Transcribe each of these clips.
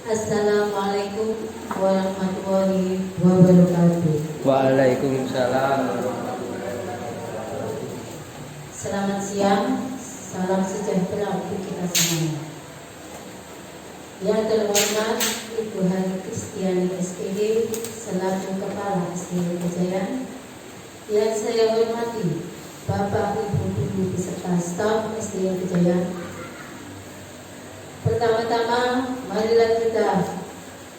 Assalamualaikum warahmatullahi wabarakatuh. Waalaikumsalam. Selamat siang, salam sejahtera untuk kita semuanya. Yang terhormat Ibu Hari Kristiani SPD selaku Kepala SD Kejayaan, yang saya hormati Bapak Ibu Guru beserta staf SD Kejayaan. Pertama-tama, marilah kita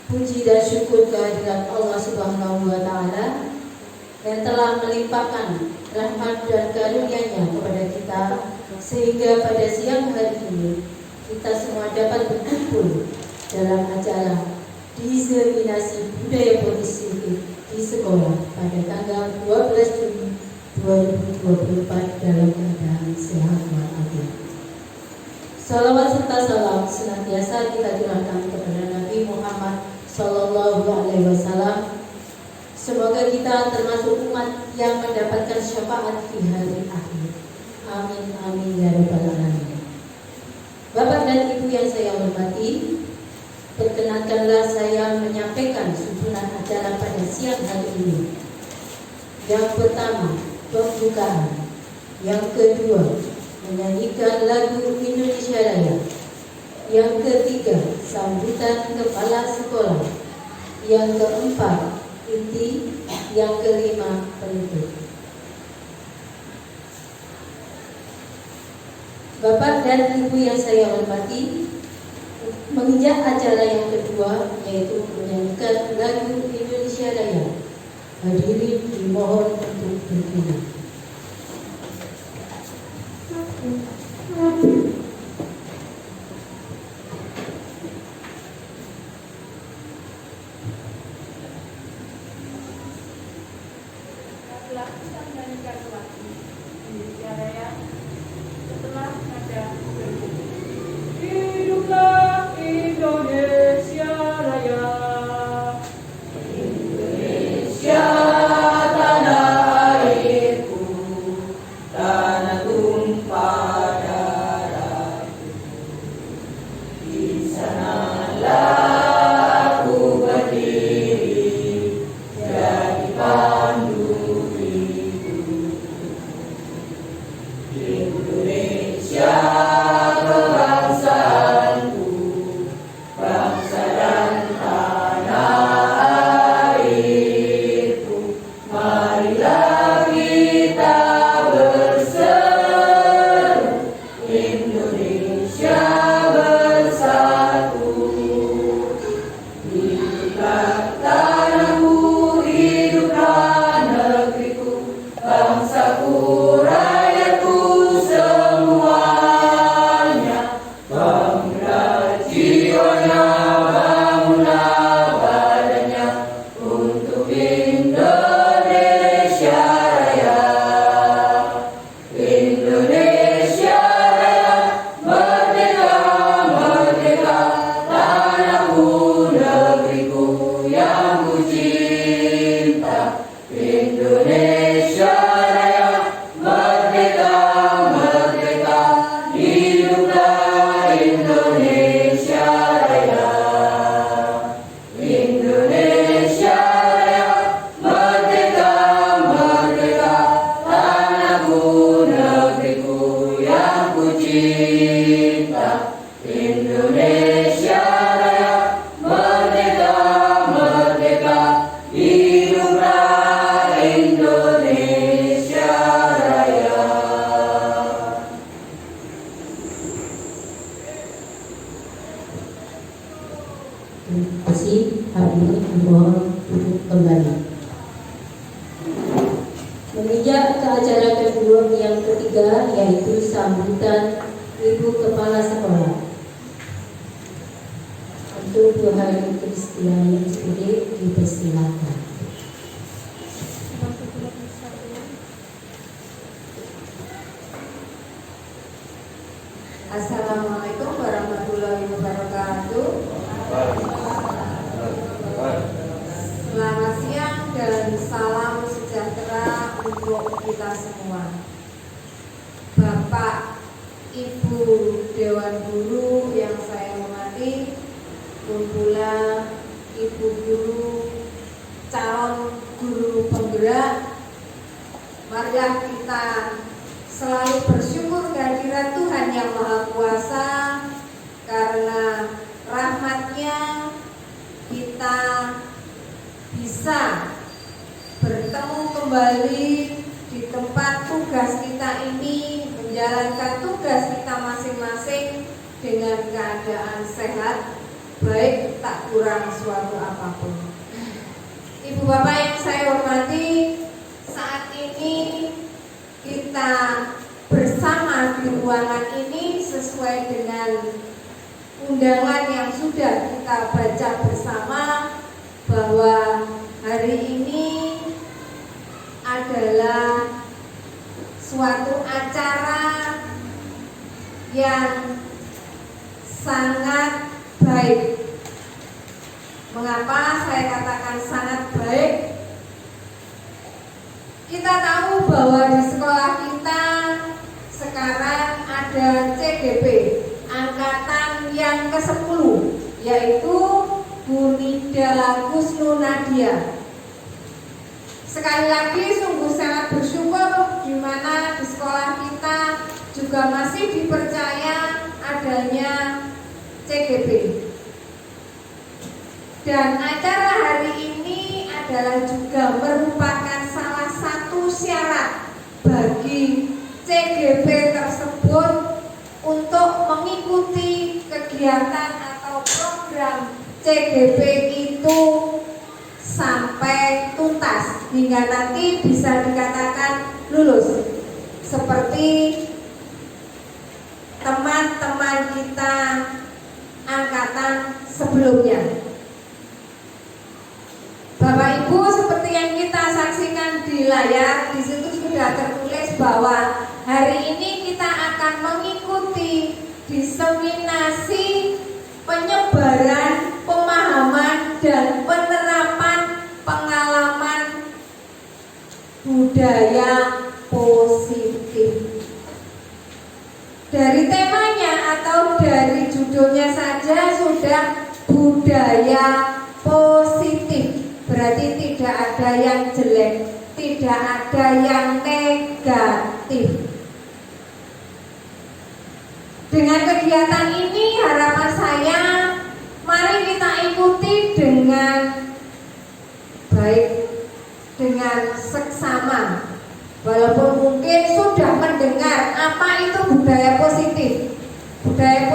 puji dan syukur kehadirat Allah Subhanahu wa Ta'ala yang telah melimpahkan rahmat dan karunia-Nya kepada kita, sehingga pada siang hari ini kita semua dapat berkumpul dalam acara diseminasi budaya positif di sekolah pada tanggal 12 Juni 2024 dalam keadaan sehat walafiat. Salawat serta salam senantiasa kita curahkan kepada Nabi Muhammad Sallallahu Alaihi Wasallam. Semoga kita termasuk umat yang mendapatkan syafaat di hari akhir. Amin amin ya rabbal alamin. Bapak dan Ibu yang saya hormati, perkenankanlah saya menyampaikan susunan acara pada siang hari ini. Yang pertama, pembukaan. Yang kedua, menyanyikan lagu Indonesia Raya. Yang ketiga, sambutan kepala sekolah. Yang keempat, inti. Yang kelima, penutup. Bapak dan Ibu yang saya hormati, menginjak acara yang kedua, yaitu menyanyikan lagu Indonesia Raya. Hadirin dimohon untuk berdiri. Lakukan menyanyikan lagu Indonesia Raya setelah nada berikut. Hiduplah Indonesia Raya. Indonesia tanah airku, tanah tumpah darahku. Di sanalah aku berdiri, jadi pandu hidup. Indonesia kebangsaanku, bangsa dan tanah airku. Marilah kita berseru, Indonesia bersatu. Hiduplah tanahku, hiduplah negeriku, bangsaku, rakyatku semuanya. Bangunlah jiwanya, bangunlah badannya untuk Indonesia Raya. Indonesia Raya, merdeka, merdeka, tanahku, negeriku yang ku cinta. Indonesia Raya, merdeka, merdeka, hiduplah Indonesia Raya. Indonesia Raya, merdeka, merdeka, tanahku, negeriku yang ku cinta. Indonesia Raya, merdeka, merdeka, hiduplah Indonesia Raya. Terima kasih. Hadirin dimohon duduk kembali. Menginjak ke acara kedua yang ketiga, yaitu sambutan Ibu Kepala Sekolah. Untuk Bu Hari Kristiani SPD dipersilakan. Assalamualaikum warahmatullahi wabarakatuh. Selamat siang dan salam sejahtera untuk kita semua. Bapak, Ibu Dewan Guru yang saya hormati, pun pula ibu guru, calon guru penggerak, marilah kita selalu bersyukur kehadirat Tuhan yang Maha Kuasa, karena rahmat-Nya kita bisa bertemu kembali di tempat tugas kita ini, menjalankan tugas kita masing-masing dengan keadaan sehat, baik tak kurang suatu apapun. Ibu bapak yang saya hormati, saat ini kita bersama di ruangan ini sesuai dengan undangan yang sudah kita baca bersama, bahwa hari ini adalah suatu acara yang sangat baik. Mengapa saya katakan sangat baik? Kita tahu bahwa di sekolah kita sekarang ada CGP angkatan yang ke-10, yaitu Bunida Kusnu Nadia. Sekali lagi sungguh sangat bersyukur di mana di sekolah kita juga masih dipercaya adanya CGP. Dan acara hari ini adalah juga merupakan salah satu syarat bagi CGP tersebut untuk mengikuti kegiatan atau program CGP itu sampai tuntas hingga nanti bisa dikatakan lulus, seperti teman-teman kita angkatan sebelumnya. Bapak Ibu, seperti yang kita saksikan di layar, di situ sudah tertulis bahwa hari ini kita akan mengikuti diseminasi penyebaran pemahaman dan penerapan pengalaman budaya positif. Dari temanya atau dari judulnya saja sudah budaya positif. Berarti tidak ada yang jelek, tidak ada yang negatif. Dengan kegiatan ini harapan saya, mari kita ikuti dengan baik, dengan seksama. Walaupun mungkin sudah mendengar apa itu budaya positif. Budaya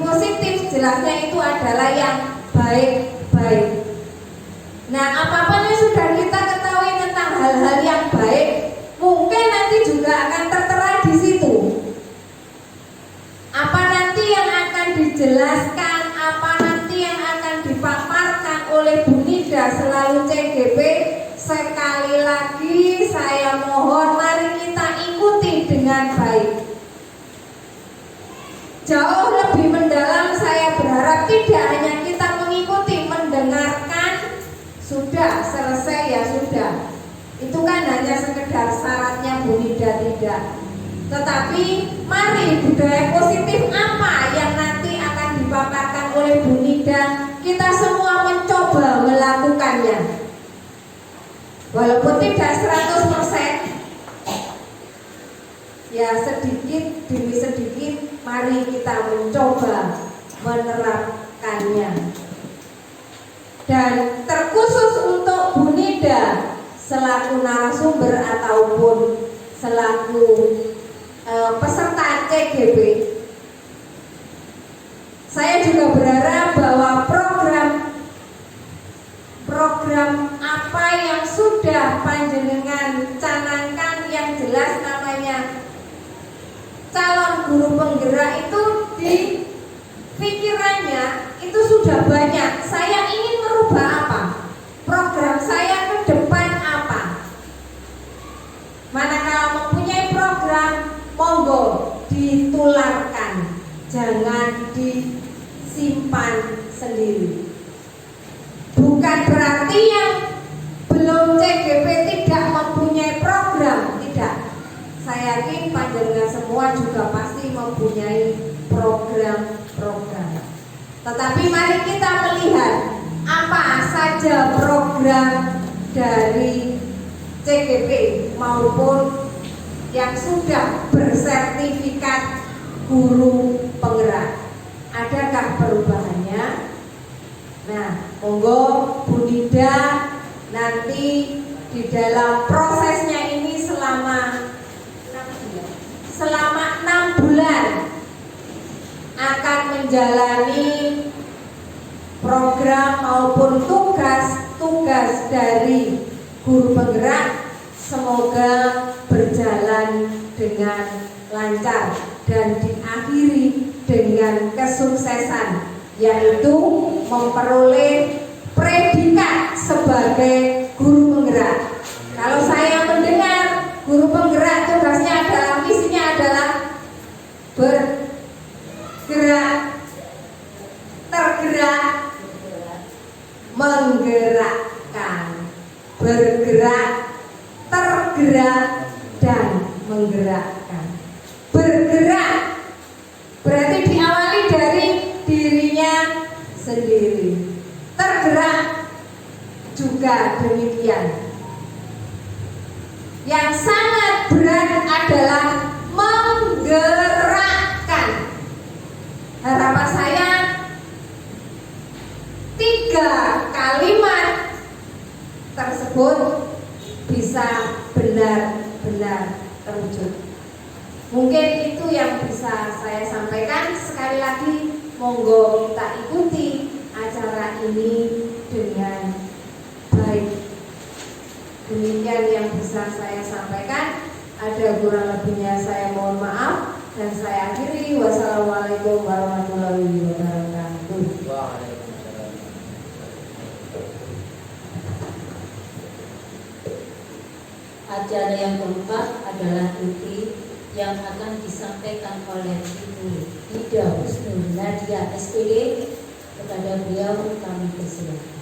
positif jelasnya itu adalah yang baik-baik. Nah, apapun yang sudah kita ketahui tentang hal-hal yang baik, mungkin nanti juga akan tertera di situ. Apa nanti yang akan dijelaskan, apa nanti yang akan dipaparkan oleh Bu Nida selalu CGP, sekali lagi saya mohon mari kita ikuti dengan baik. Jauh lebih mendalam saya berharap tidak hanya kita mengikuti, mendengarkan, sudah selesai ya sudah. Itu kan hanya sekedar syaratnya Bu Nida, tidak. Tetapi mari budaya positif apa yang nanti akan dipaparkan oleh Bu Nida, kita semua mencoba melakukannya. Walaupun tidak 100%, ya sedikit demi sedikit mari kita mencoba menerapkannya. Dan terkhusus untuk Bu Nida selaku narasumber ataupun selaku peserta CGP, saya juga berharap bahwa program apa yang sudah panjenengan canangkan, yang jelas namanya calon guru penggerak, itu di pikirannya itu sudah banyak. Saya ingin merubah apa? Program saya ke depan apa? Manakala mempunyai program, monggo ditularkan, jangan disimpan sendiri. Bukan berarti yang belum CGP tidak mempunyai program, tidak. Saya yakin panjenengan semua juga pasti mempunyai program-program. Tetapi mari kita melihat apa saja program dari CGP maupun yang sudah bersertifikat guru penggerak. Adakah perubahannya? Nah, monggo Bu Nida nanti di dalam prosesnya ini selama 6 bulan akan menjalani program maupun tugas-tugas dari guru penggerak. Semoga berjalan dengan lancar dan diakhiri dengan kesuksesan, yaitu memperoleh predikat sebagai guru penggerak. Kalau saya mendengar guru penggerak tugasnya adalah, misinya adalah bergerak, tergerak, menggerakkan, bergerak, tergerak, dan menggerakkan. Bergerak berarti diawali dari dirinya sendiri. Tergerak juga demikian. Yang sangat berat adalah menggerakkan. Harapan saya 3 kalimat tersebut bisa benar-benar terwujud. Mungkin itu yang bisa saya sampaikan. Sekali lagi, monggo kita ikuti acara ini dengan baik. Demikian yang bisa saya sampaikan. Ada kurang lebihnya saya mohon maaf dan saya akhiri. Wassalamualaikum warahmatullahi wabarakatuh. Acara yang keempat adalah inti yang akan disampaikan oleh Ibu Ida Husnul Nadia SPD. Kepada beliau kami persilakan.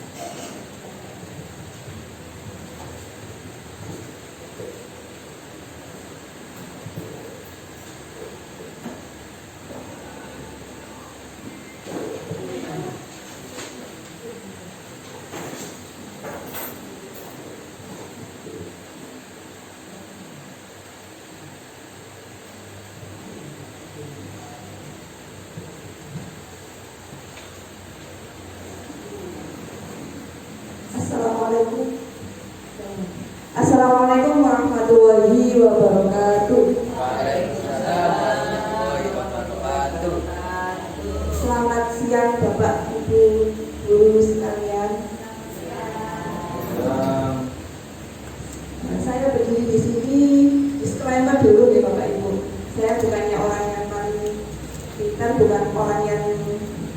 Assalamualaikum warahmatullahi wabarakatuh. Selamat siang Bapak Ibu guru sekalian. Saya berdiri di sini, disclaimer dulu ya Bapak Ibu. Saya bukannya orang yang paling pintar, bukan orang yang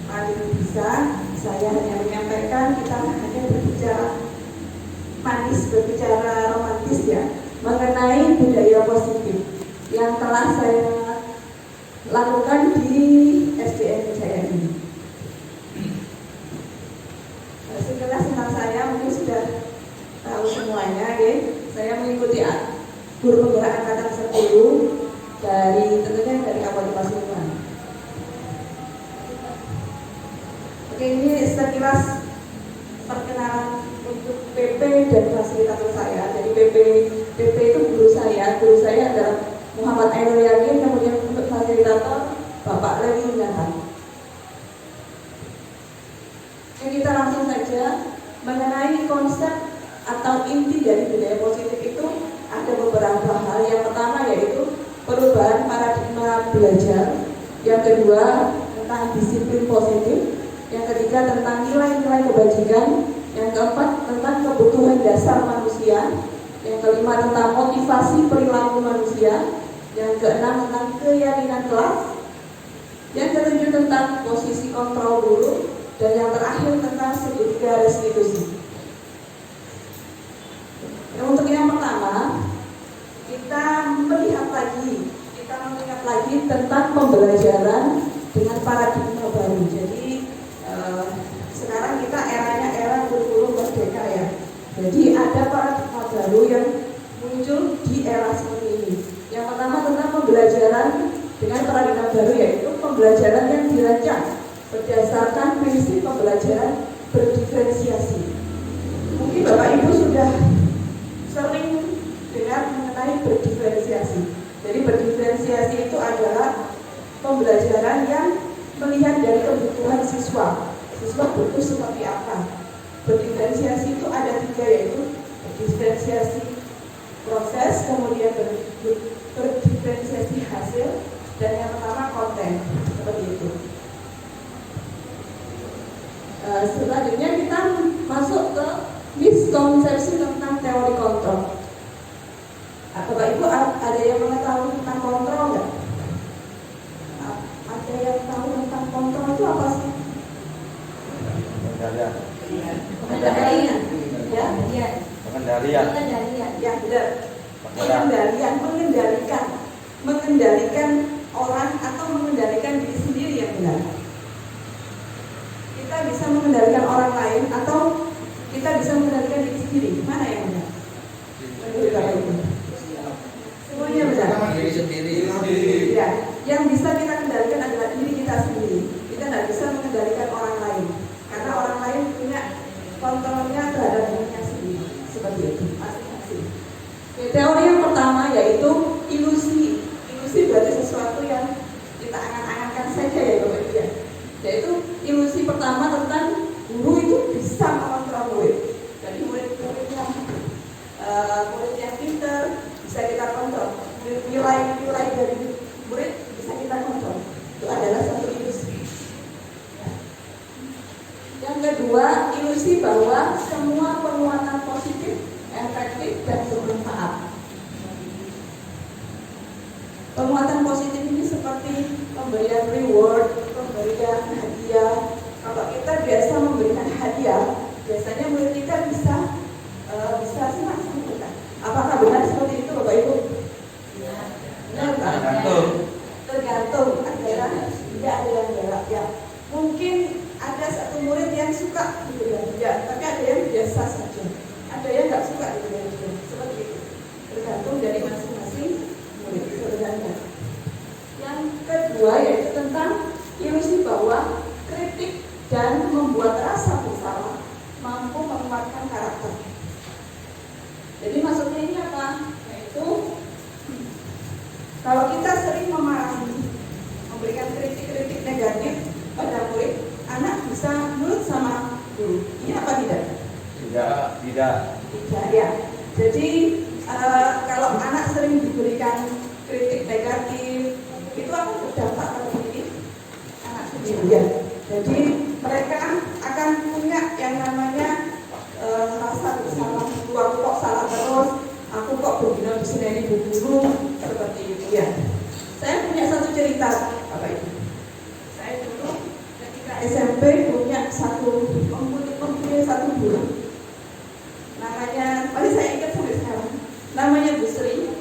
paling bisa. Saya hanya menyampaikan, kita hanya berbicara manis, berbicara romantis ya, mengenai budaya positif yang telah saya lakukan di SDN Jaya ini. Sekilas tentang saya mungkin sudah tahu semuanya ya. Saya mengikuti guru penggerak angkatan 10 tentunya dari Kabupaten Pasuruan. Oke, ini sekilas perkenalan untuk PP dan fasilitator saya. Jadi PP itu guru saya adalah Muhammad Ainul Yakin, kemudian untuk fasilitator Bapak Lewi Nathan. Kita langsung saja mengenai konsep atau inti dari budaya positif itu ada beberapa hal. Yang pertama yaitu perubahan paradigma belajar, yang kedua tentang disiplin positif, yang ketiga tentang nilai-nilai kebajikan, yang keempat tentang kebutuhan dasar manusia, yang kelima tentang motivasi perilaku manusia, yang keenam tentang keyakinan kelas, yang ketujuh tentang posisi kontrol guru, dan yang terakhir tentang segitiga restitusi. Untuk yang pertama, kita mengingat lagi tentang pembelajaran dengan paradigma baru. Jadi sekarang kita eranya era kurikulum merdeka ya. Jadi ada paradigma baru yang muncul di era seperti ini. Yang pertama tentang pembelajaran dengan paradigma baru, yaitu pembelajaran yang dirancang berdasarkan prinsip pembelajaran berdiferensiasi. Mungkin Bapak Ibu sudah sering dengar mengenai berdiferensiasi. Jadi berdiferensiasi itu adalah pembelajaran yang melihat dari kebutuhan siswa. Siswa butuh seperti apa. Berdiferensiasi itu ada 3, yaitu berdiferensiasi proses, kemudian berdiferensiasi hasil, dan yang pertama konten. Seperti itu. Selanjutnya kita masuk ke miskonsepsi tentang teori kontrol. Bapak Ibu ada yang mengetahui tentang kontrol nggak? Ada yang tahu tentang kontrol itu apa sih? Pengendalian. Pengendalian. Ya, Pengendalian. ya benar. Mengendalikan orang atau mengendalikan diri sendiri yang benar. Kita bisa mengendalikan orang lain atau kita bisa mengendalikan diri sendiri. Mana yang benar? Menurut Bapak Ibu? Semuanya benar. Diri sendiri. Ya, yang bisa kita kendalikan adalah diri kita sendiri. Kita tidak bisa mengendalikan orang lain, karena orang lain punya kontrolnya terhadap dirinya sendiri. Seperti itu, masing-masing. Teori yang pertama yaitu ilusi. Ilusi berarti sesuatu yang kita angan-angankan saja ya Bapak Ibu ya. Yaitu ilusi pertama tentang guru itu bisa mengontrol murid. Jadi murid yang pintar bisa kita kontrol. Nilai dari murid bisa kita kontrol. Itu adalah satu ilusi. Yang kedua, ilusi bahwa semua penguatan positif, efektif, dan bermanfaat. Penguatan positif ini seperti pemberian reward, pemberian hadiah. Kalau kita biasa memberikan hadiah, biasanya murid kita bisa senang sama kita. Apakah benar seperti itu Bapak Ibu? Benar Pak? Tergantung. Ada yang galak ya. Mungkin ada satu murid yang suka diberikan hadiah, tapi ada yang biasa saja. Ada yang nggak suka diberikan hadiah. Seperti itu. Tergantung dari masing-masing murid sebenarnya. Yang kedua yaitu tentang ilusi bahwa kritik dan membuat rasa bersalah mampu menguatkan karakter. Jadi maksudnya ini apa? Yaitu kalau kita sering memarahi, memberikan kritik-kritik negatif pada murid, anak bisa nurut sama guru. Iya apa tidak? Tidak. Ya. Jadi kalau anak sering diberikan kritik negatif, itu akan berdampak pada diri anak sendiri. Ya. Jadi mereka akan punya yang namanya rasa bersalah. Aku kok salah terus, aku kok berbina disini ibu guru, seperti itu ya. Saya punya satu cerita, Bapak Ibu. Saya dulu ketika SMP mempunyai satu guru. Namanya, saya ingat sampai sekarang. Namanya Bu Sri.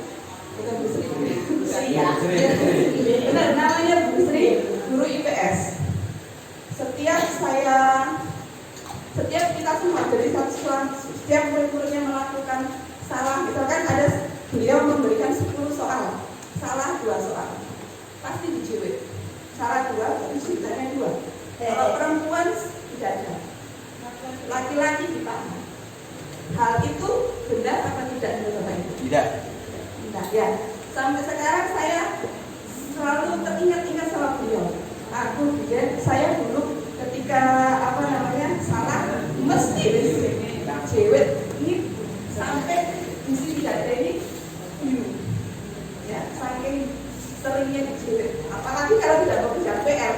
Bukan Bu Sri. Bu Sri ya. Benar, namanya Bu Sri, guru IPS. Setiap kita semua, jadi setiap murid-muridnya melakukan salah, misalkan ada beliau memberikan 10 soal, salah 2 soal, pasti dijiwit. Salah 2, tapi ceritanya 2. Kalau perempuan tidak ada, laki-laki ditahan. Hal itu benar apa tidak menurut Bapak Ibu? Tidak. Tidak ya. Sampai sekarang saya selalu teringat-ingat sama beliau. Saya dulu ketika salah mesti cewek ini sampai di sini tidak ada ini ya, saking seringnya dicewek. Apalagi kalau tidak mau kerja PR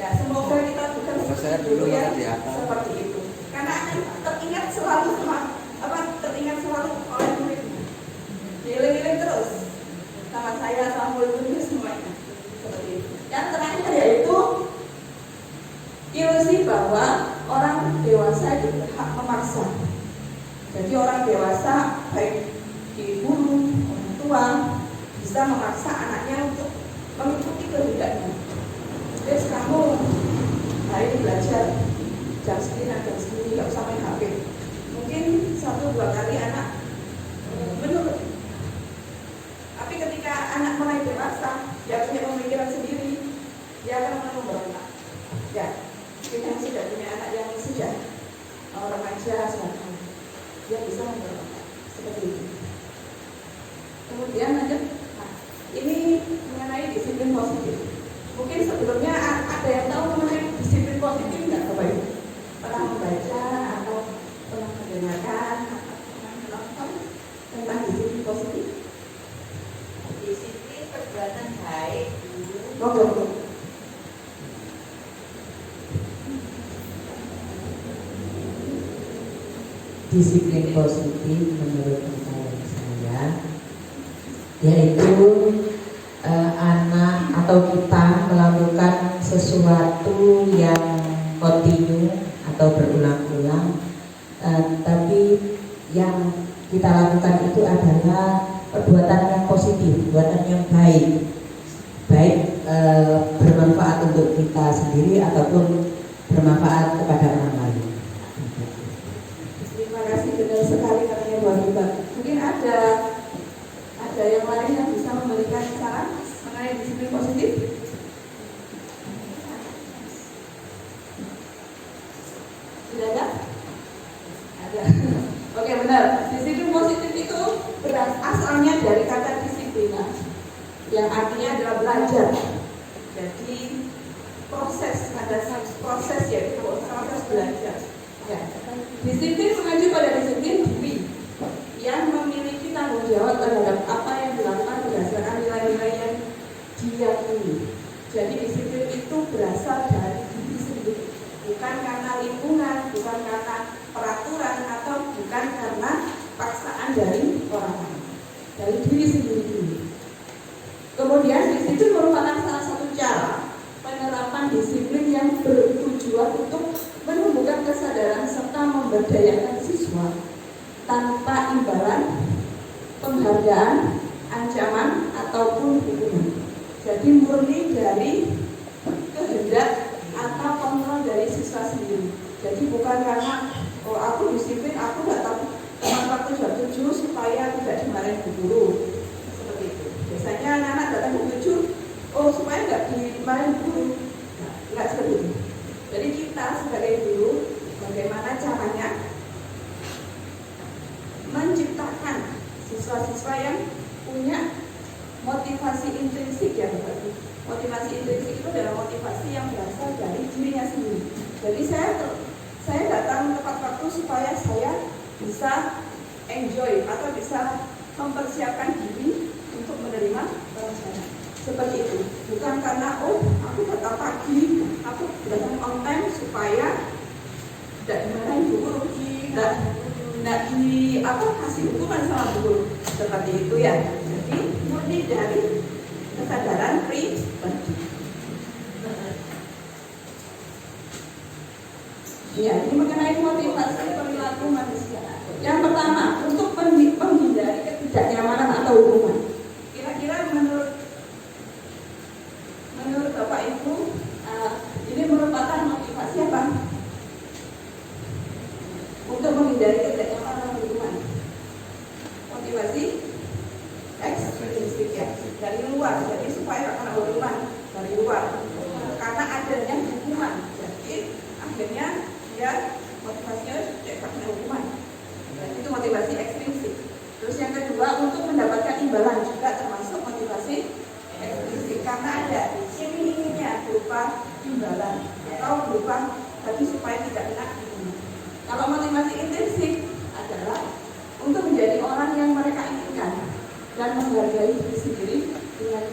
ya, semoga kita bukan seperti dulu ya, seperti itu, karena akan teringat selalu oleh muridnya, giling-giling terus sama saya, sama murid-murid semuanya seperti itu. Yang terakhir yaitu ilusi bahwa orang dewasa itu berhak memaksa. Jadi orang dewasa, baik guru, orang tua, bisa memaksa anaknya untuk mengikuti kehendaknya. Terus kamu hari ini belajar jam segini, nggak usah main HP. Mungkin 1-2 kali anak menurut. Tapi ketika anak mulai dewasa, dia punya pemikiran sendiri, dia akan memberontak. Ya. Monggo. Disiplin positif menurut pengetahuan saya yaitu anak atau kita melakukan sesuatu yang kontinu atau berulang-ulang, tapi yang kita lakukan itu adalah perbuatan yang positif, perbuatan yang baik, bermanfaat untuk kita sendiri ataupun bermanfaat kepada orang lain. Terima kasih, benar sekali katanya Bu Mbak. Mungkin ada yang lain yang bisa memberikan saran mengenai disiplin positif? Tidak ada? Ada. Oke, benar. Disiplin positif itu asalnya dari kata disiplina, yang artinya adalah belajar. Jadi ada proses yaitu proses belajar. Ya. Disiplin mengacu pada disiplin diri yang memiliki tanggung jawab terhadap apa yang dilakukan berdasarkan nilai-nilai yang diyakini. Jadi disiplin itu berasal dari diri sendiri, bukan karena lingkungan, bukan karena peraturan, atau bukan karena paksaan dari orang lain, dari diri sendiri dulu. Kemudian disiplin merupakan salah satu cara penerapan disiplin yang bertujuan untuk menumbuhkan kesadaran serta memberdayakan siswa tanpa imbalan, penghargaan, ancaman, ataupun hukuman. Jadi murni dari kehendak atau kontrol dari siswa sendiri. Jadi bukan karena aku disiplin, aku nggak tahu teman waktu jam 7 supaya tidak dimarahin bu guru. Seperti itu. Biasanya anak-anak datang jam 7, supaya nggak dimarahin guru. Nggak seperti itu. Jadi kita sebagai guru, bagaimana caranya menciptakan siswa-siswa yang punya motivasi intrinsik ya Bapak Ibu. Motivasi intrinsik itu adalah motivasi yang berasal dari dirinya sendiri. Jadi saya datang tepat waktu supaya saya bisa enjoy atau bisa mempersiapkan diri untuk menerima pelajaran. Seperti itu. Bukan karena aku datang pagi, aku datang on time supaya tidak dimarahin guru, tidak kasih hukuman sama guru. Seperti itu ya. Jadi murni dari kesadaran pribadi. Ya, ini mengenai motivasi perilaku manusia. Yang pertama, untuk menghindari ketidaknyamanan atau hukuman. Kira-kira menurut Bapak Ibu, ini merupakan motivasi apa? Untuk menghindari ketidaknyamanan atau hukuman. Motivasi ekstrinsik ya, dari luar. Jadi supaya tidak kena hukuman dari luar. Karena adanya hukuman. Jadi akhirnya dia motivasinya tidak kena hukuman. Itu motivasi ekstrinsik. Terus yang kedua, untuk mendapatkan imbalan juga termasuk motivasi ekstrinsik, karena ada iming-imingnya berupa imbalan atau berupa tadi supaya tidak kena hukuman. Kalau motivasi intrinsik adalah untuk menjadi orang yang mereka inginkan dan menghargai diri sendiri dengan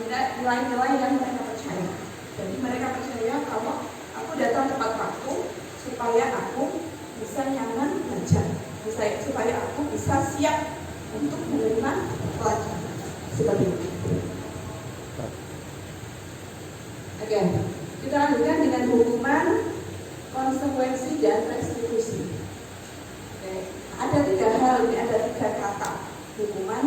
nilai-nilai yang mereka percaya. Jadi mereka percaya kalau aku datang tepat waktu supaya aku bisa nyaman belajar, supaya aku bisa siap untuk menerima pelajaran. Seperti itu. Oke, kita lanjutkan dengan hukuman, konsekuensi, dan restitusi. Oke. Ada 3 hal, ini ada 3 kata: hukuman,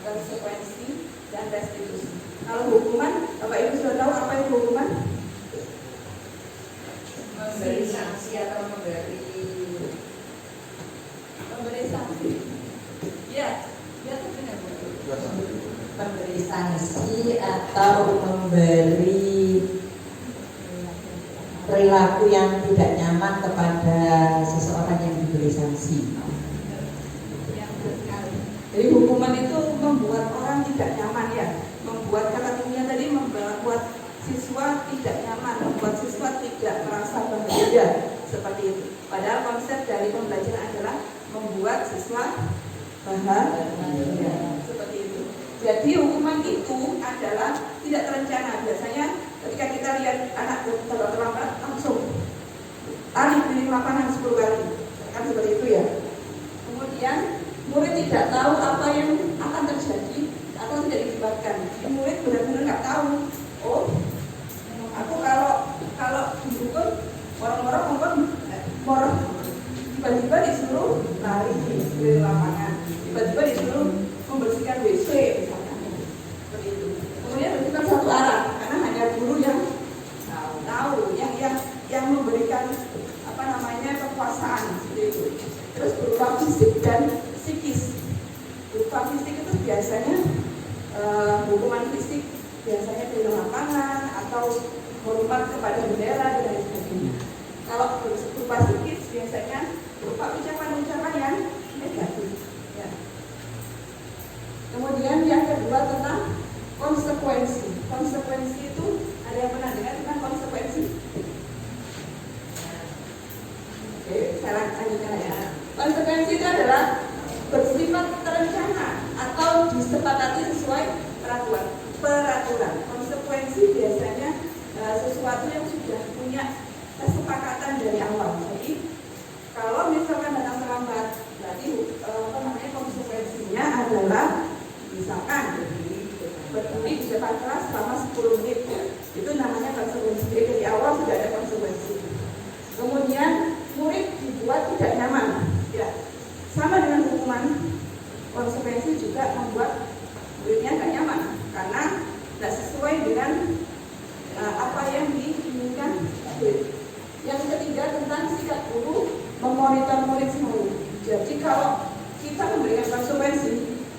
konsekuensi, dan restitusi. Kalau hukuman, Bapak Ibu sudah tahu apa itu hukuman? Memberi sanksi atau memberi sanksi. Ya, benar. Memberi sanksi atau memberi perilaku yang tidak nyaman kepada seseorang yang diberi sanksi. Jadi hukuman itu membuat orang tidak nyaman ya, membuat kata kuncinya tadi membuat siswa tidak nyaman, membuat siswa tidak merasa bahagia, seperti itu. Padahal konsep dari pembelajaran adalah membuat siswa bahagia, seperti itu. Jadi hukuman itu adalah tidak terencana. Biasanya lapangan 10 kali. Kan seperti itu ya. Kemudian murid tidak tahu apa yang akan terjadi atau tidak dilibatkan. Murid benar-benar nggak tahu. Oh, aku kalau dihukum moro tiba-tiba disuruh lari di lapangan, tiba-tiba disuruh membersihkan WC misalkan, seperti itu. Kemudian bersihkan satu arah karena hanya guru yang tahu, yang memberikan kekuasaan seperti itu. Terus berupa fisik dan psikis. Berupa fisik itu biasanya hukuman fisik biasanya di lapangan atau hormat kepada bendera dan lain sebagainya. Kalau berupa psikis biasanya berupa ucapan-ucapan yang negatif. Ya. Kemudian yang kedua tentang konsekuensi. Konsekuensi itu ada yang pernah dengar tentang konsekuensi? Oke, saya lanjutkan ya. Konsekuensi itu adalah bersifat terencana atau disepakati sesuai peraturan. Konsekuensi biasanya sesuatu yang sudah punya kesepakatan dari awal. Jadi kalau misalkan datang terlambat, berarti konsekuensinya adalah misalkan berdiri di depan kelas selama 10 menit. Itu namanya konsekuensi. Jadi dari awal sudah ada konsekuensi. Kemudian murid dibuat tidak nyaman. Ya, sama dengan hukuman, konsekuensi juga membuat muridnya tidak nyaman karena tidak sesuai dengan apa yang diinginkan murid. Yang ketiga tentang sikap guru memonitor murid selalu. Jadi kalau kita memberikan konsekuensi,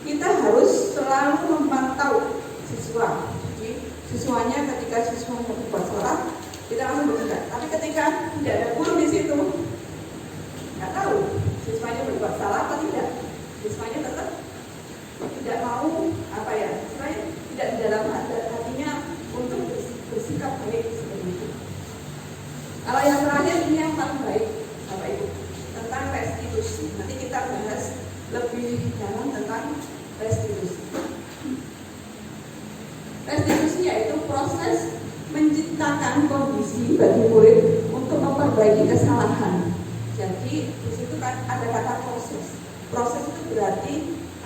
kita harus selalu memantau siswa. Jadi siswanya ketika siswa berbuat salah, kita langsung bertindak. Tapi ketika tidak ada guru di situ, nggak tahu siswanya berbuat salah atau tidak. Siswanya tetap tidak mau selain tidak di dalam hatinya untuk bersikap baik seperti itu. Kalau yang terakhir ini yang paling baik, Bapak Ibu, tentang restitusi. Nanti kita bahas lebih dalam tentang restitusi. Restitusi yaitu proses menciptakan kondisi bagi murid untuk memperbaiki kesalahan. Jadi di situ kan ada kata proses. Proses itu berarti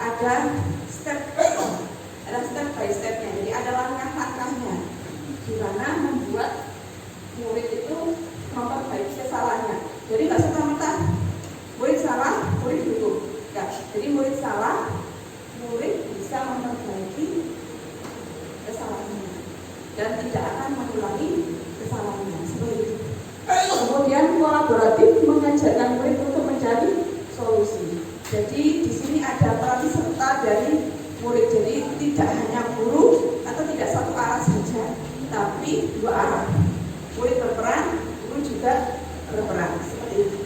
ada step by stepnya. Jadi ada langkah-langkahnya, di mana membuat murid itu memperbaiki kesalahannya. Jadi nggak serta-merta murid salah, murid dihukum. Jadi murid salah, murid bisa memperbaiki kesalahannya dan tidak akan mengulangi kesalahannya. Seperti itu. Kemudian kolaboratif mengajarkan murid untuk mencari solusi. Jadi di sini ada peran serta dari murid. Jadi tidak hanya guru atau tidak satu arah saja, tapi dua arah. Murid berperan, guru juga berperan. Seperti itu.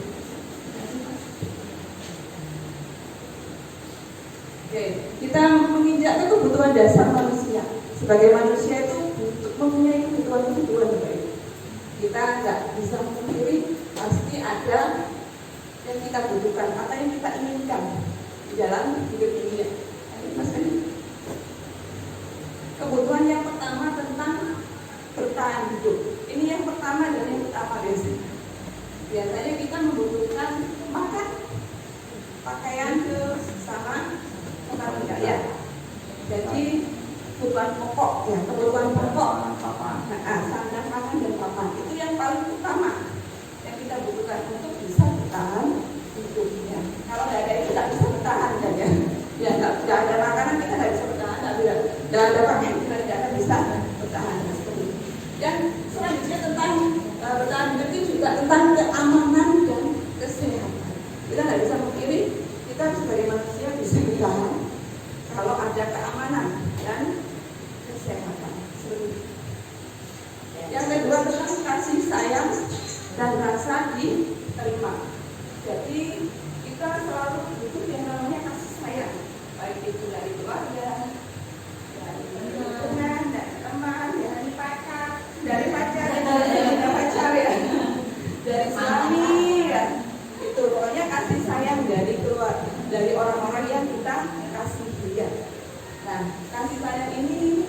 Oke, kita menginjak kebutuhan dasar manusia. Sebagai manusia itu mempunyai kebutuhan. Kita nggak bisa memungkiri pasti ada yang kita butuhkan atau yang kita inginkan di dalam hidup ini. Mas Andi. Kebutuhan yang pertama tentang bertahan hidup. Ini yang pertama dan yang utama basic. Biasanya kita membutuhkan makan, pakaian sama tempat ya. Jadi kebutuhan pokok ya, kebutuhan pokok. Sandang, pangan dan papan itu yang paling utama yang kita butuhkan untuk bisa bertahan hidup. Ya. Kalau tidak ada itu tidak bisa bertahan kan ya. Ya tidak ada makanan kita tidak bisa bertahan, tidak ada pakaian kita tidak akan bisa bertahan. Dan selanjutnya tentang bertahan hidup itu juga tentang keamanan dan kesehatan. Kita tidak bisa memilih kita sebagai manusia bisa bertahan kalau ada keamanan dan kesehatan. Yang kedua tentang kasih sayang dan rasa diterima. Jadi kita selalu butuh yang namanya kasih sayang, baik itu dari keluarga, dari lingkungan, dari teman, dari pacar ya, dari suami ya. Itu pokoknya kasih sayang dari keluarga, dari orang-orang yang kita kasih dia. Nah, kasih sayang ini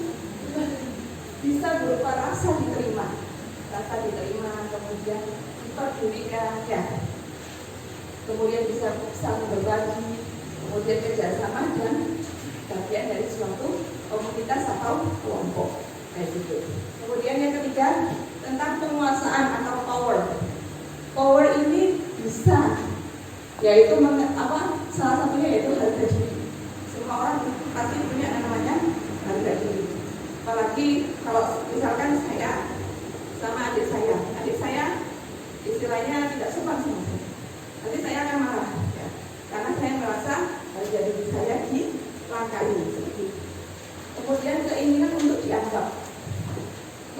bisa berupa rasa diterima, kemudian diperdulikan ya. kemudian bisa saling berbagi, kemudian kerjasama dan bagian dari suatu komunitas atau kelompok kayak gitu. Kemudian yang ketiga tentang penguasaan atau power. Power ini bisa yaitu salah satunya yaitu harga diri. Semua orang pasti punya namanya harga diri. Apalagi kalau misalkan saya sama adik saya istilahnya tidak sopan sama saya. Nanti saya akan marah ya, karena saya merasa harga diri saya dilangkahi seperti itu. Kemudian keinginan untuk dianggap,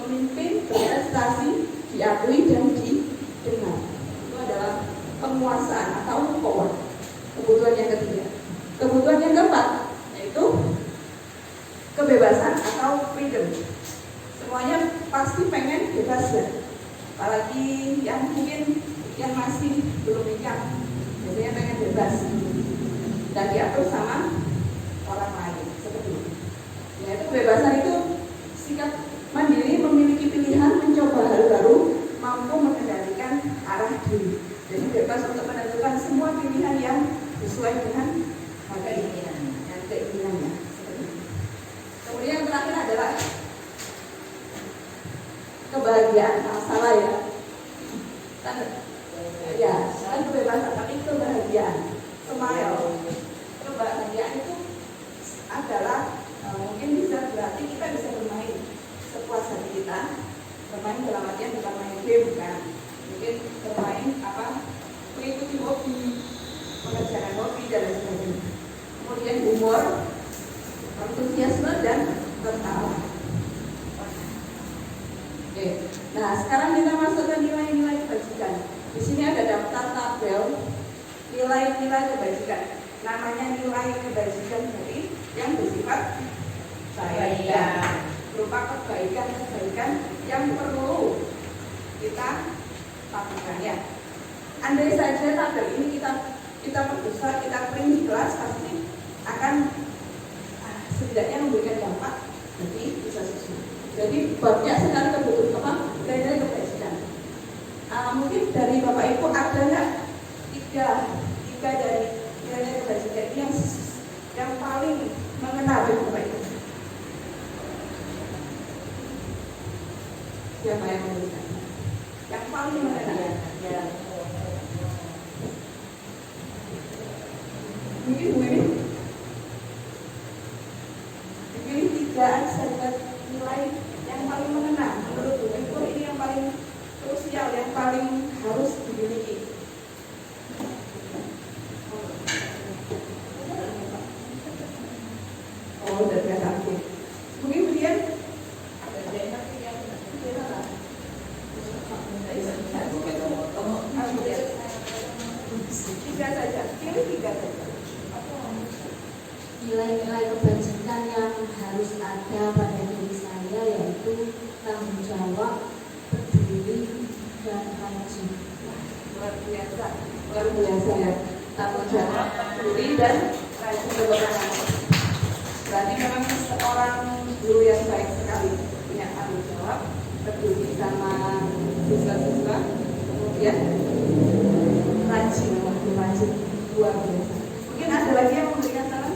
memimpin, berprestasi, diakui dan didengar. Itu adalah penguasaan atau power. Kebutuhan yang ketiga. Kebutuhan yang keempat yaitu kebebasan atau freedom. Semuanya pasti pengen bebas ya. Apalagi yang mungkin yang masih belum nikah, biasanya pengen bebas dan diatur sama orang lain seperti itu. Yaitu kebebasan itu sikap mandiri, memiliki pilihan, mencoba hal baru, mampu mengendalikan arah diri. Jadi bebas untuk menentukan semua pilihan yang sesuai dengan keinginannya. Kemudian yang terakhir adalah kebahagiaan. Salah ya. Ya, kebebasan tapi kebahagiaan. Smile. Kebahagiaan itu adalah mungkin bisa berarti kita bisa bermain sepuas hati kita. Bermain dalam artian bukan main game, bukan. Mungkin bermain mengikuti hobi, mengerjakan hobi dan lain sebagainya. Kemudian humor, antusiasme dan tertawa. Oke. Nah, sekarang kita masuk ke nilai-nilai kebajikan. Di sini ada daftar tabel nilai-nilai kebajikan. Namanya nilai kebajikan dari yang bersifat baik, berupa kebaikan yang perlu kita lakukan ya. Andai saja tabel ini kita perbesar, kita print di kelas, pasti akan setidaknya memberikan dampak bagi siswa siswi. Jadi banyak sekali kebutuhan nilai kebajikan. Mungkin dari Bapak Ibu ada nggak tiga dari nilai kebajikan yang paling mengena bagi Bapak Ibu? Siapa yang memberikan? Yang paling mengena? Ya. Mungkin Bu ini dipilih tiga saja nilai yang paling mengena menurut Bu itu ini yang paling krusial, yang paling harus dimiliki. Oh, udah biasa. Mungkin kemudian tiga saja, pilih tiga saja. Nilai-nilai kebajikan yang harus ada pada diri saya yaitu tanggung jawab, peduli, dan rajin. Luar biasa ya. Tanggung jawab, peduli, dan rajin berperan. Berarti memang seorang guru yang baik sekali, punya tanggung jawab, peduli sama siswa-siswa, kemudian rajin, luar biasa. Mungkin ada lagi yang memberikan saran?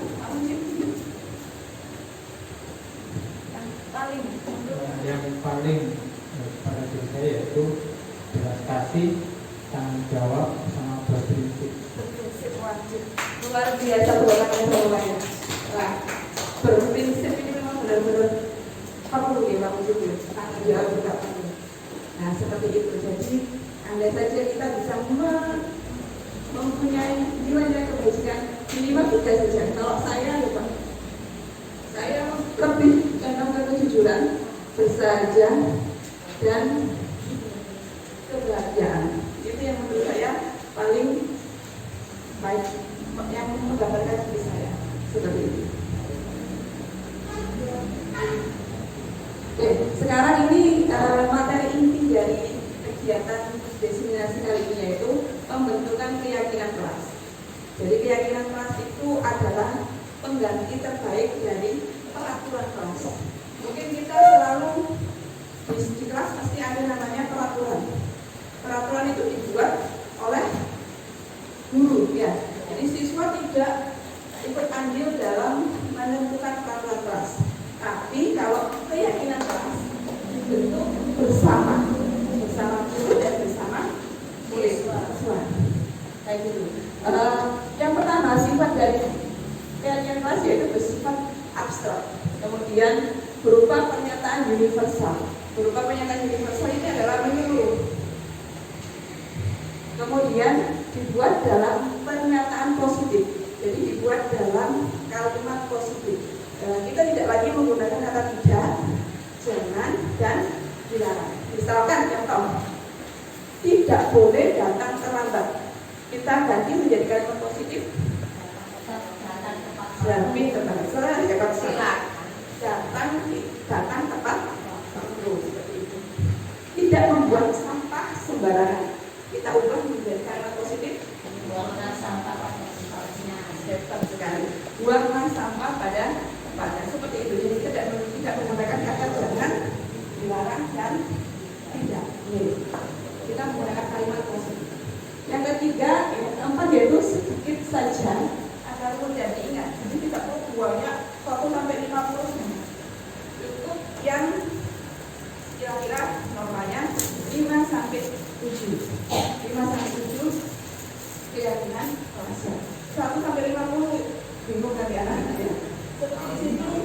Yang paling pada diri saya yaitu belas kasih, tanggung jawab, sama berprinsip. Berprinsip wajib. Luar biasa orangnya semuanya. Nah, berprinsip ini memang benar-benar perlu ya Pak Mujib. Tanggung jawab juga perlu. Nah, seperti itu. Jadi, andai saja kita bisa mempunyai nilai kebajikan minimal 3 saja. Kalau saya ya Pak, saya lebih condong ke kejujuran, bersahaja, dan kebahagiaan. Itu yang menurut saya paling baik, yang menggambarkan diri saya seperti itu. Oke, sekarang ini materi inti dari kegiatan destinasi kali ini yaitu pembentukan keyakinan kelas. Jadi keyakinan kelas itu adalah pengganti terbaik dari peraturan kelas. Mungkin kita selalu di kelas pasti ada namanya peraturan. Peraturan itu dibuat oleh guru ya. Jadi siswa tidak ikut andil dalam menentukan peraturan kelas. Tapi kalau keyakinan kelas dibentuk bersama guru dan bersama siswa. Kayak gitu. Yang pertama, sifat dari keyakinan kelas yaitu bersifat abstrak. Kemudian berupa pernyataan universal. Berupa pernyataan universal ini adalah menyeluruh. Kemudian dibuat dalam pernyataan positif. Jadi dibuat dalam kalimat positif. Kita tidak lagi menggunakan kata tidak, jangan, dan dilarang. Misalkan contoh, tidak boleh datang terlambat. Kita ganti menjadi kalimat positif. Jambi tepat sila. Datang tepat waktu, seperti itu. Tidak membuang sampah sembarangan. Kita ubah menjadi kalimat positif. Buanglah sampah pada tempatnya. Cepat sekali. Buanglah sampah pada tempatnya. Seperti itu. Jadi tidak menggunakan kata jangan, dilarang, dan tidak. Kita menggunakan kalimat positif. Yang ketiga, yang keempat yaitu sedikit saja agar mudah diingat. Jadi tidak perlu buangnya 1 sampai 50. Cukup yang kira-kira normalnya 5 sampai 7. 5 sampai 7 keyakinan kelasnya. 1 sampai 50 bingung kan ya anak-anak ya. Seperti di sini.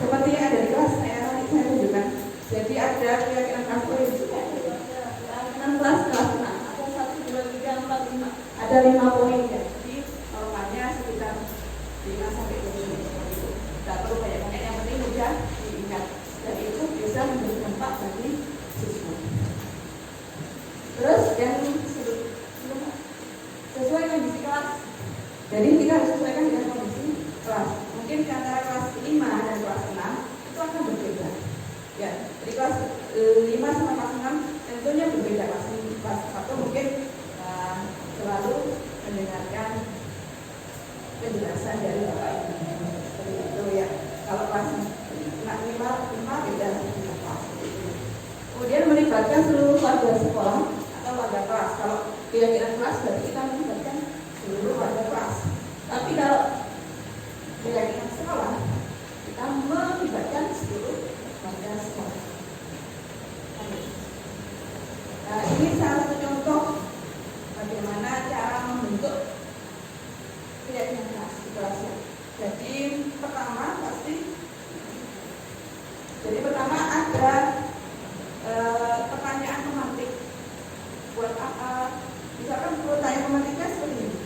Seperti yang ada di kelas saya tunjukkan. Jadi ada keyakinan kelas keyakinan kelas 6 ada 1, 2, 3, 4, 5 ada 5 poin ya. Jadi normalnya sekitar 5 sampai 7. Tidak perlu banyak-banyak, yang penting mudah diingat dan itu bisa memberi dampak bagi siswa. Terus yang sesuai kondisi kelas. Jadi kita harus sesuaikan dengan kondisi kelas. Mungkin di antara kelas 5 dan kelas 6 itu akan berbeda. Ya, dari kelas 5 sama kelas 6 tentunya berbeda. Kelas 1 mungkin selalu mendengarkan penjelasan dari Bapak Ibu. Seperti itu ya. Kalau kelas 5 beda dengan kelas. Kemudian melibatkan seluruh warga sekolah atau warga kelas. Kalau keyakinan kelas berarti kita melibatkan seluruh warga kelas. Tapi kalau keyakinan sekolah kita melibatkan seluruh warga sekolah. Nah, ini salah satu contoh bagaimana cara membentuk keyakinan kelas di kelasnya. Jadi pertama ada pertanyaan pemantik. Buat apa? Misalkan pertanyaan pemantiknya seperti ini.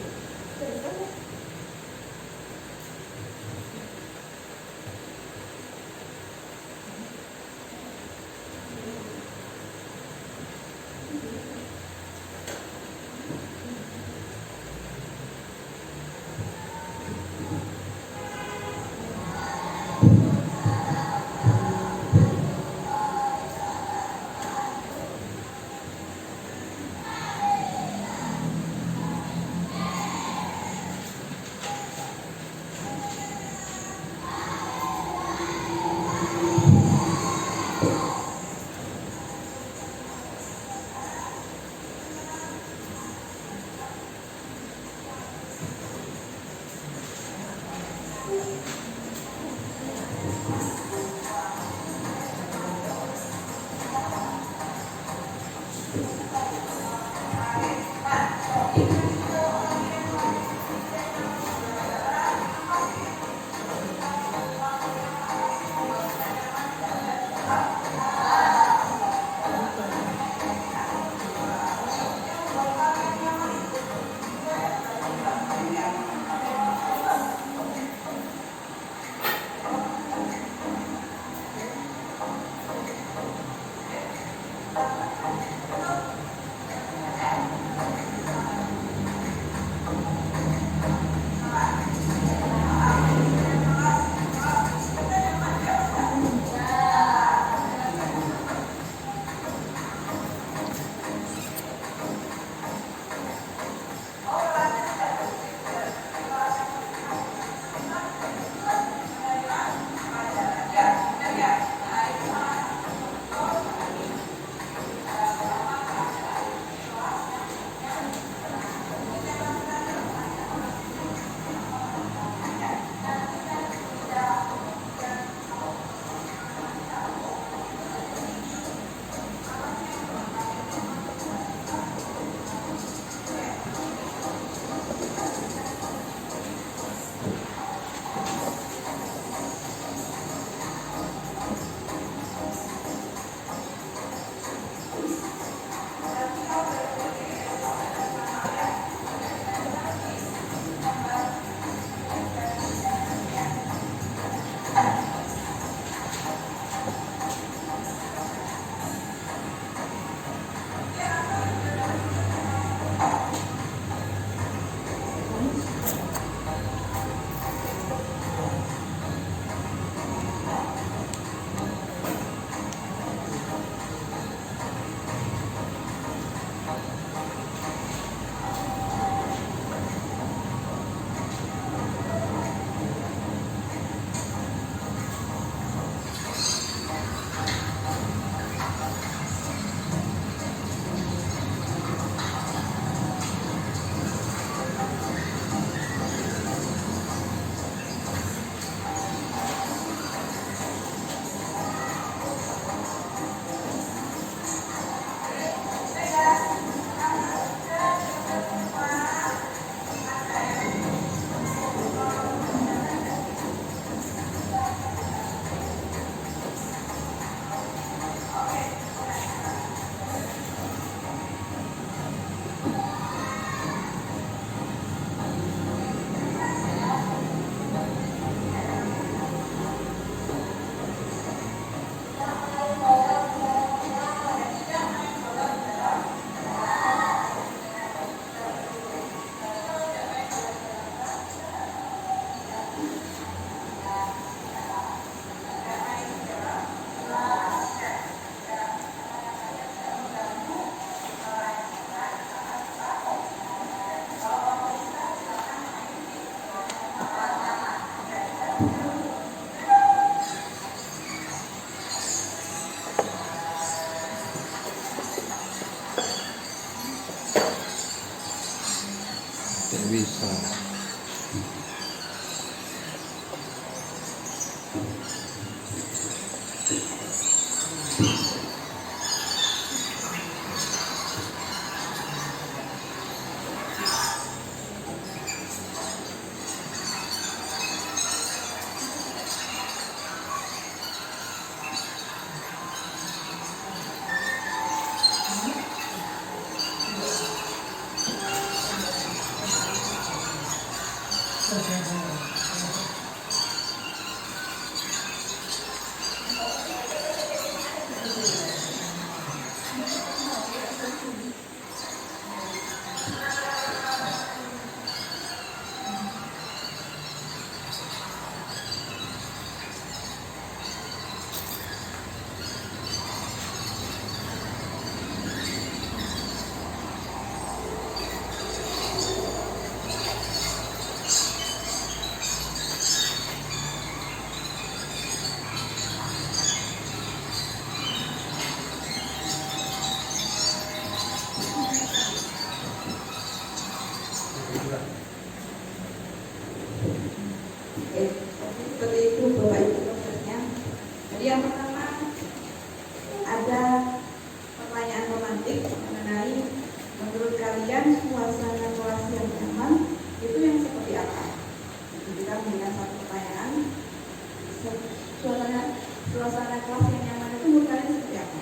suasana kelas yang nyaman itu menurut kalian seperti apa?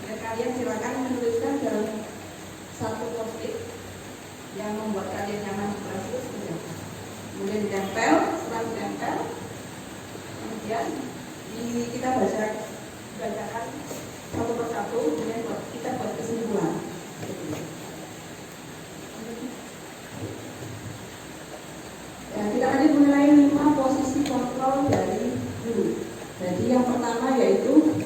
Dan kalian silakan menuliskan dalam satu post-it yang membuat kalian nyaman di kelas itu seperti apa. Kemudian ditempel, setelah ditempel, kemudian kita bacakan satu persatu, kemudian kita buat kesimpulan. Ya, kita akan mengenai 5 posisi kontrol dari guru. Jadi yang pertama yaitu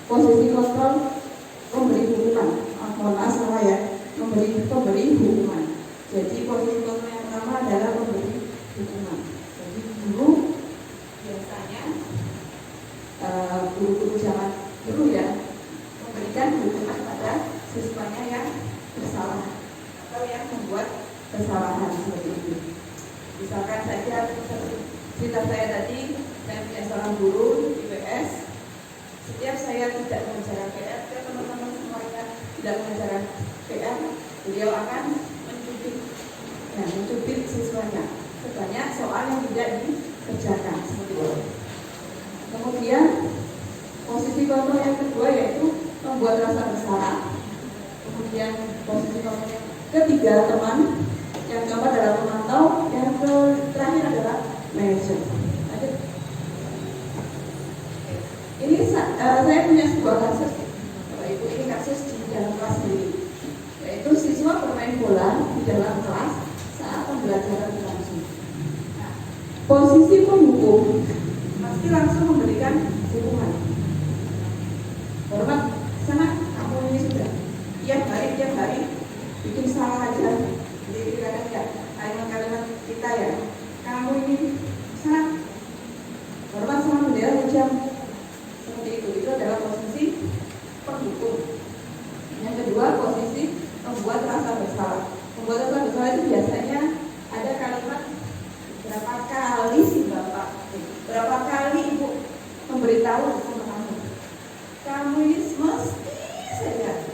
posisi kontrol memberi hukuman. Mohon maaf salah ya, memberi hukuman. Jadi posisi kontrol yang pertama adalah memberi hukuman. Jadi guru biasanya guru-guru zaman dulu ya memberikan hukuman pada siswanya yang bersalah atau yang membuat kesalahan seperti itu. Misalkan saja cerita saya tadi, saya punya seorang guru IPS. Setiap saya tidak mengajarkan PR, teman-teman semuanya tidak mengajarkan PR, beliau akan mencubit siswanya sebanyak soal yang tidak dikerjakan seperti itu. Kemudian posisi kontrol yang kedua yaitu membuat rasa bersalah. Kemudian posisi kontrol yang ketiga teman, yang keempat adalah pemantau, yang terakhir adalah manajer. Ini saya punya sebuah kasus, Bapak Ibu, ini kasus di dalam kelas sendiri, yaitu siswa bermain bola di dalam kelas saat pembelajaran berlangsung. Nah, posisi penghukum pasti langsung memberikan hukuman. Hormat, sana kamu ini sudah tiap hari bikin salah aja. Jadi kadang ya kalimat-kalimat kita ya, kamu ini sana hormat sama bendera jam. Itu adalah posisi penghukum. Yang kedua, posisi membuat rasa bersalah. Membuat rasa bersalah itu biasanya ada kalimat berapa kali sih Bapak, berapa kali Ibu memberitahu sama kamu ini mesti saja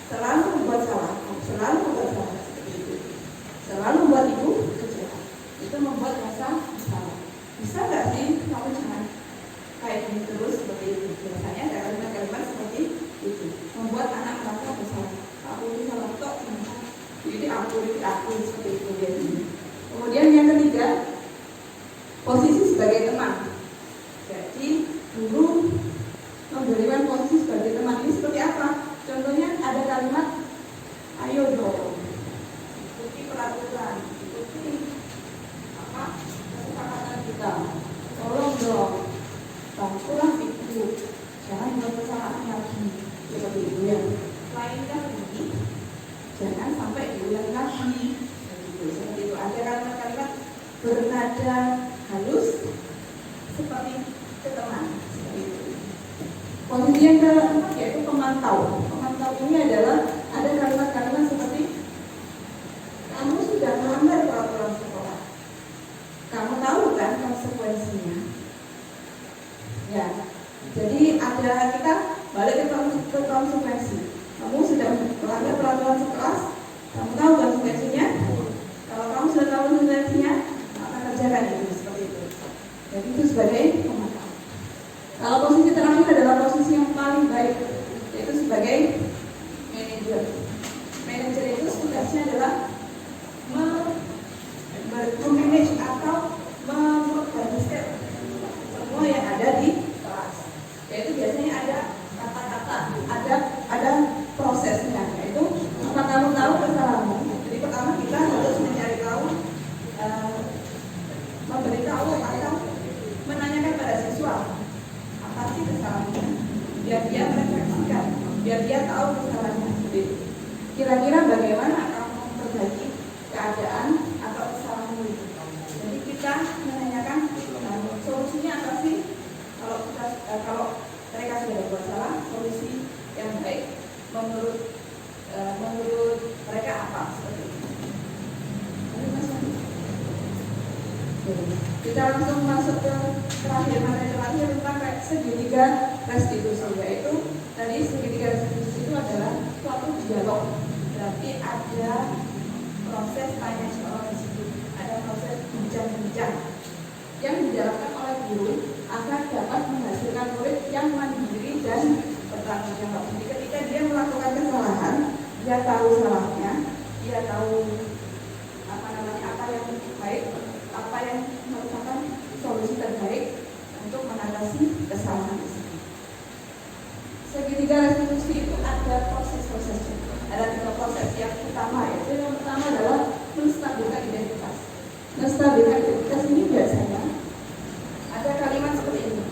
selalu membuat salah, seperti itu, selalu membuat Ibu kecewa. Itu membuat rasa bersalah. Bisa nggak sih kamu jangan kayak gini terus seperti itu? Biasanya ada kalimat-kalimat seperti itu membuat anak merasa bersalah. Aku ini salah tok, jadi aku seperti itu biasanya. Kemudian yang ketiga, posisi sebagai teman. Jadi guru memberikan posisi sebagai teman ini seperti apa? Contohnya ada kalimat, ayo dong, ikuti peraturan, ikuti kesepakatan kita, tolong dong, bantulah ibu, jangan buat kesalahan lagi, seperti itu ya. Lain kali jangan sampai diulang lagi, seperti itu. Ada kalimat-kalimat bernada halus seperti ke teman, seperti itu. Posisi yang keempat yaitu pemantau. Pemantau ini adalah ada kalimat-kalimat seperti kamu sudah melanggar peraturan sekolah, kamu tahu kan konsekuensinya. Ya, jadi ada kita balik ke konsekuensi. Kamu sudah melanggar peraturan sekelas, kamu tahu konsekuensinya. Kalau kamu sudah tahu konsekuensinya, maka kerjakan itu seperti itu. Jadi itu sebagai pemantau. Kalau posisi terakhir adalah posisi yang paling baik, yaitu sebagai manajer. Manajer itu tugasnya adalah memanage atau mengorganisir semua yang ada di kelas. Yaitu biasanya ada kata-kata, ada prosesnya. Yaitu apa kamu tahu kesalahanmu? Jadi pertama kita harus mencari tahu, memberitahu atau menanyakan pada siswa apa sih kesalahannya, biar dia merefleksikan, biar dia tahu kesalahannya. Kira-kira bagaimana kamu memperbaiki keadaan atau kesalahanmu itu. Jadi kita menanyakan solusinya apa sih kalau mereka sudah berbuat salah, solusi yang baik menurut mereka apa, seperti itu. Kita langsung masuk ke materi terakhir tentang segitiga restitusi, yaitu tadi segitiga restitusi itu adalah suatu dialog. Berarti ada proses tanya jawab di situ, ada proses bincang-bincang yang dijalankan oleh guru tahu salahnya, dia tahu apa yang baik, apa yang merupakan solusi terbaik untuk mengatasi kesalahan tersebut. Segitiga restitusi itu ada proses-prosesnya. Ada 3 proses yang utama, yaitu yang pertama adalah menstabilkan identitas. Menstabilkan identitas ini biasanya ada kalimat seperti ini.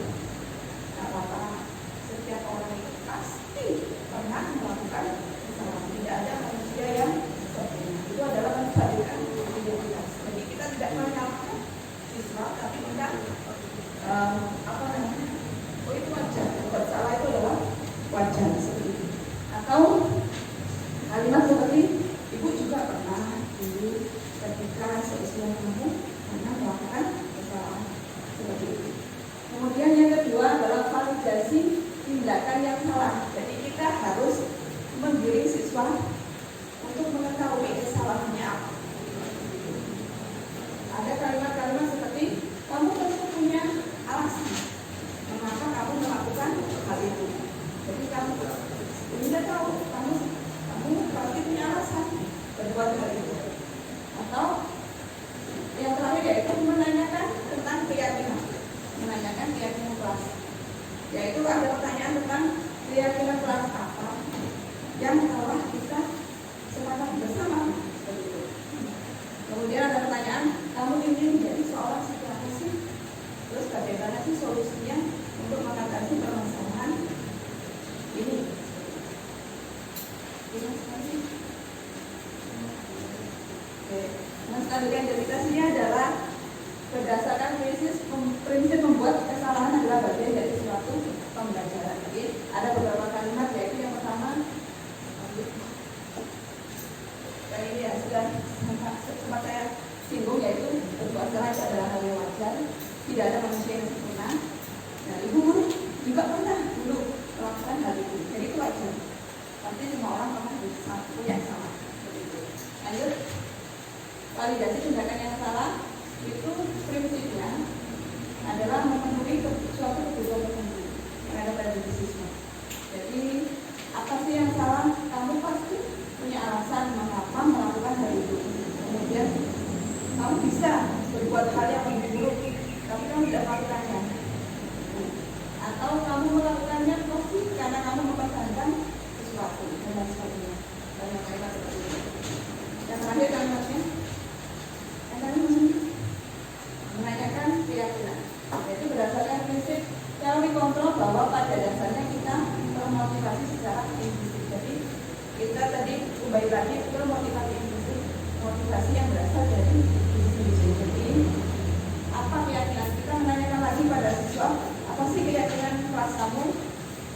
Apa-apa, setiap orang itu pasti pernah melakukan kesalahan. Tidak ada manusia yang seperti ini. Itu adalah menstabilkan identitas. Jadi kita tidak menyalahkan siswa, tapi kita oh itu wajar. Berbuat salah itu adalah wajar seperti itu. Atau kalimat seperti ibu juga pernah dulu ketika seusia kamu pernah melakukan kesalahan seperti itu. Kemudian yang kedua adalah validasi tindakan yang salah. Jadi kita harus menggiring siswa untuk mengetahui kesalahannya apa. Ada kalimat-kalimat seperti kamu tentu punya alasan mengapa kamu melakukan hal itu. Jadi kamu tidak tahu kamu pasti punya alasan berbuat hal itu. Atau yang terakhir yaitu menanyakan tentang keyakinan, kelas. Yaitu ada pertanyaan tentang keyakinan kelas apa yang telah kita sepakat bersama. Kemudian ada pertanyaan, kamu ingin menjadi seorang psikiater sih? Terus bagaimana sih solusinya untuk mengatasi permasalahan ini? Menstabilkan identitas ini adalah berdasarkan prinsip membuat kesalahan adalah bagian dari suatu pembelajaran. Jadi ada beberapa kalimat, yaitu yang pertama, ini ya sudah sempat saya singgung, yaitu berbuat salah itu adalah hal yang wajar, tidak ada manusia yang sempurna. Nah, ibu guru juga pernah dulu melakukan hal itu, jadi itu wajar. Pasti semua orang pernah punya salah. Lanjut, validasi tindakan yang salah itu prinsipnya adalah memenuhi suatu kebutuhan tertentu yang ada pada diri siswa. Jadi apa sih yang salah? Kamu pasti punya alasan mengapa melakukan hal itu. Kemudian kamu bisa berbuat hal yang lebih buruk, tapi kamu tidak melakukannya. Atau kamu melakukannya pasti karena kamu mempertahankan sesuatu dan lain sebagainya. Banyak kalimat seperti itu. Yang terakhir kalimatnya, menanyakan keyakinan. Yaitu berdasarkan prinsip teori kontrol bahwa pada dasarnya kita termotivasi secara implisif. Jadi kita tadi kembali lagi ke motivasi implisif, motivasi yang berasal dari diri. Jadi apa keyakinan kita? Menanyakan lagi pada siswa, apa sih keyakinan kelas kamu?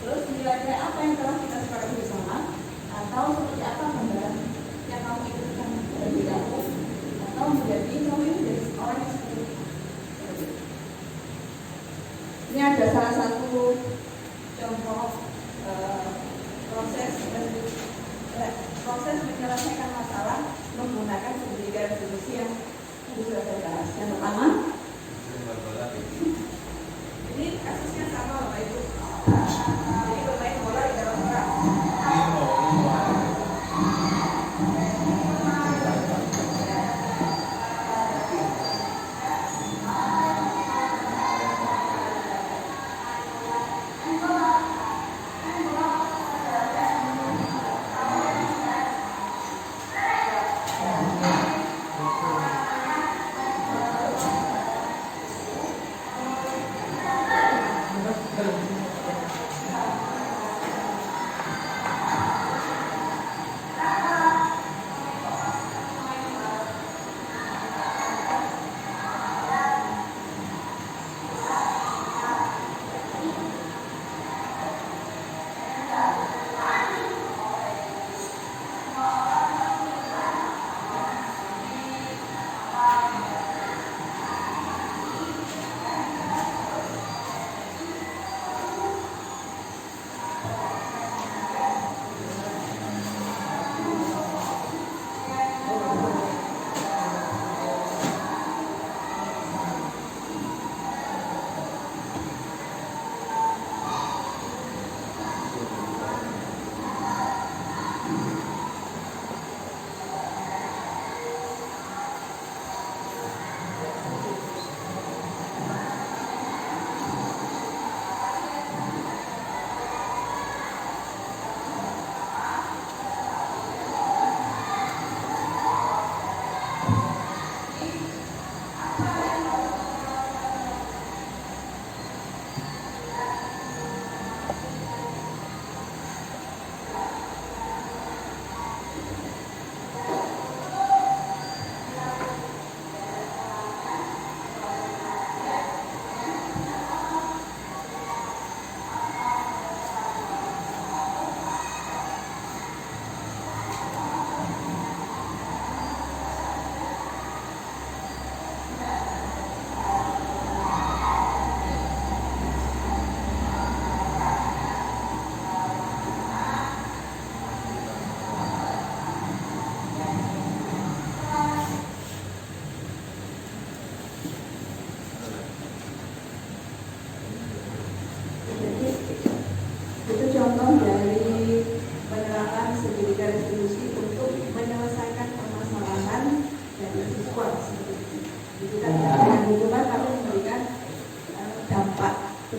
Terus nilai-nilai apa yang telah kita sepakati bersama? Atau seperti apa gambaran yang kamu inginkan dari kamu? Atau menjadi kamu ini jadi orang yang seperti itu. Ini ada salah satu contoh proses menyelesaikan masalah menggunakan segitiga restitusi yang sudah saya bahas. Yang pertama, ini kasusnya sama Bapak Ibu. Jadi bermain bola di dalam kolam.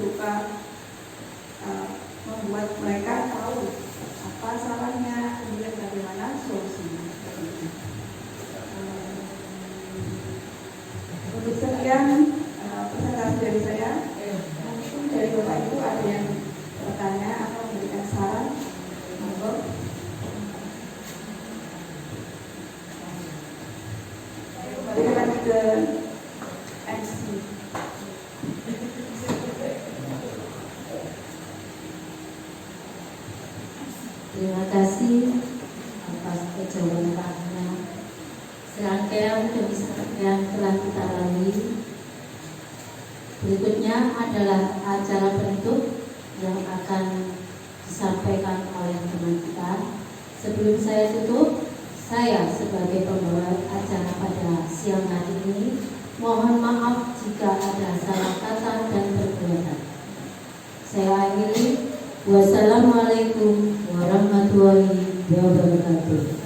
berupa membuat mereka tahu apa salahnya, kemudian bagaimana solusinya. Untuk sekian presentasi dari saya, mungkin dari Bapak Ibu ada yang bertanya atau memberikan saran, monggo. Kita lanjut ke MC. Terima kasih atas kejawabannya. Serangkaian pembicaraan yang telah kita lalui. Berikutnya adalah acara penutup yang akan disampaikan oleh teman kita. Sebelum saya tutup, saya sebagai pembawa acara pada siang hari ini mohon maaf jika ada salah kata dan perbuatan. Saya akhiri. Wassalamualaikum warahmatullahi wabarakatuh.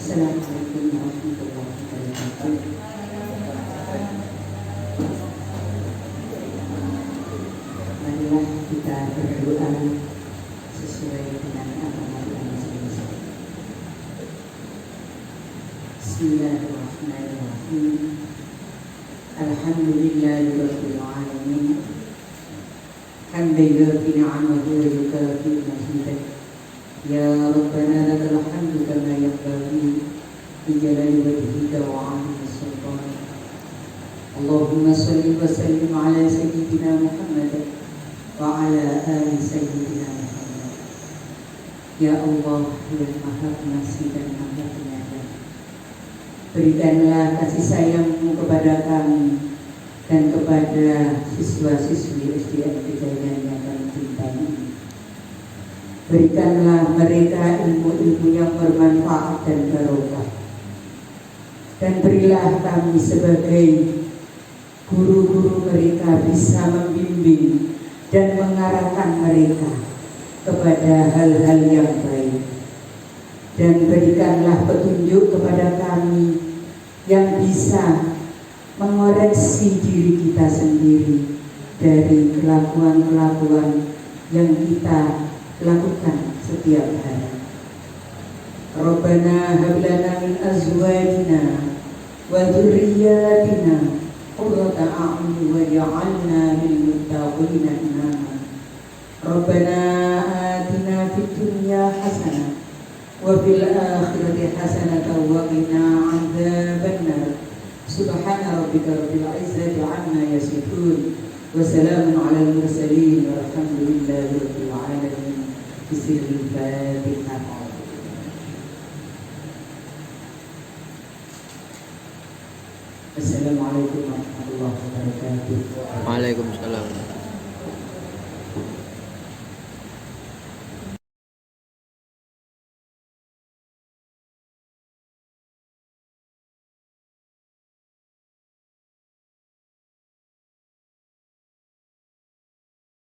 Assalamualaikum warahmatullahi wabarakatuh. Marilah kita berdoa sesuai dengan agama kita masing-masing. Bismillahirrahmanirrahim. Alhamdulillahirabbil alamin. Hamdan yuwafi ni'amahu wa yukafi mazidah. Ya Rabbana lakal hamdu kama yanbaghi li jalali wajhika wa 'azimi sultanik. Allahumma shalli wa sallim ala sayyidina Muhammad wa ala ali sayyidina Muhammad. Ya Allah yang Maha Pengasih dan Maha Penyayang, berikanlah kasih sayang-Mu kepada kami dan kepada siswa-siswi SDN Kejayaan yang kami cintai ini. Berikanlah mereka ilmu-ilmu yang bermanfaat dan barokah. Dan berilah kami sebagai guru-guru mereka bisa membimbing dan mengarahkan mereka kepada hal-hal yang baik. Dan berikanlah petunjuk kepada kami yang bisa mengoreksi diri kita sendiri dari kelakuan-kelakuan yang kita lakukan setiap hari. Rabbana hab lana min azwajina wa dzurriyyatina qurrata a'yun waj'alna lil muttaqina imama. Rabbana atina fid dunya hasanah wa fil akhirati hasanah wa qina 'adzabannar. Subhana rabbika rabbil izzati 'amma yasifun wa salamun 'alal mursalin walhamdulillahi rabbil alamin. Bismillahirrahmanirrahim. Assalamualaikum warahmatullahi wabarakatuh. Waalaikumsalam.